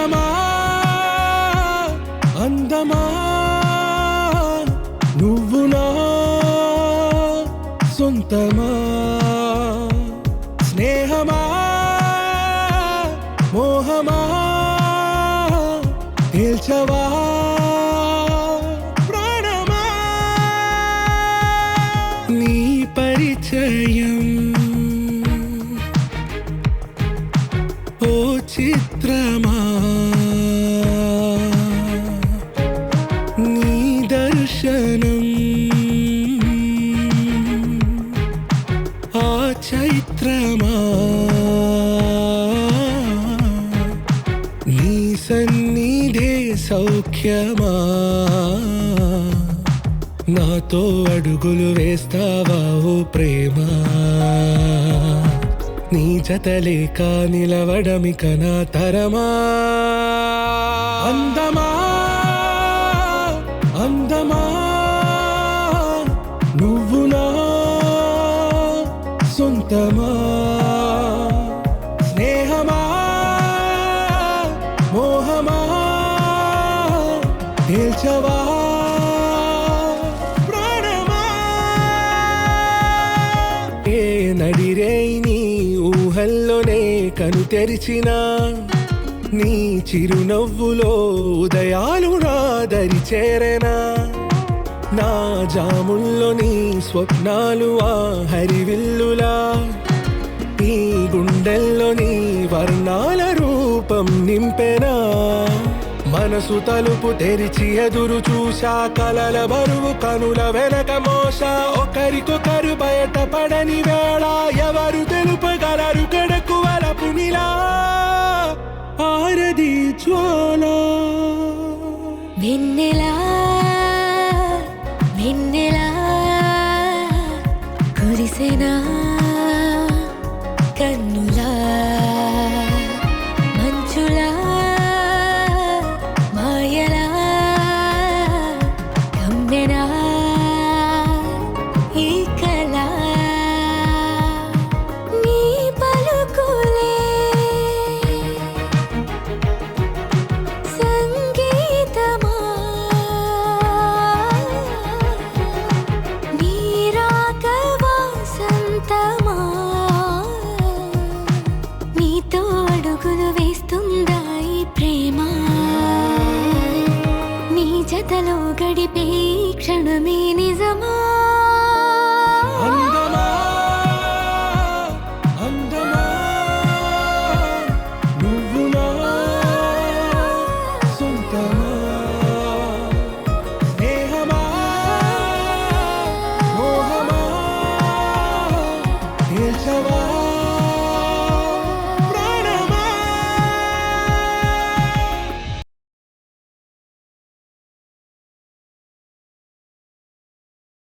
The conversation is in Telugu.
స్నేహమా అందమా నువ్వు నా సొంతమా స్నేహమా మోహమా తేల్చవా ప్రాణమా నీ పరిచయం ఓ చిత్రమా నీ దర్శనం ఆ చైత్రమా నీ సన్నిధే సౌఖ్యమా నాతో అడుగులు వేస్తావా ఓ ప్రేమ నీ జతలేక నిలవడమిక నా తరమా అందమా అందమా నువ్వు నా సొంతమా స్నేహమా మోహమా తేల్చవా ప్రాణమా ఏ నడిరే నీ ఊహల్లోనే కను తెరిచిన నీ చిరునవ్వులో ఉదయాలు నా దరి చేరెనా నా జాముల్లో నీ స్వప్నాలు ఆ హరివిల్లులా ఈ గుండెల్లో నీ వర్ణాల రూపం నింపెనా మనసు తలుపు తెరిచి ఎదురు చూసా కలల బరువు కనుల వెనక మోసా ఒకరికొకరు బయటపడని వేళ ఎవరు తెలుపగలరు గడకు వలపు నిలా ఆరది జ్వాల వెన్నెలా వెన్నెలా కురిసెనా కన్నులా మంచులా మాయలా కమ్మెనా ఈ కళ నీ పలుకులే సంగీతమా నీ రాక వాసంతమా నీతో అడుగులు వేస్తుందా ఈ ప్రేమ నీ జతలో గడిపే క్షణమే నిజమా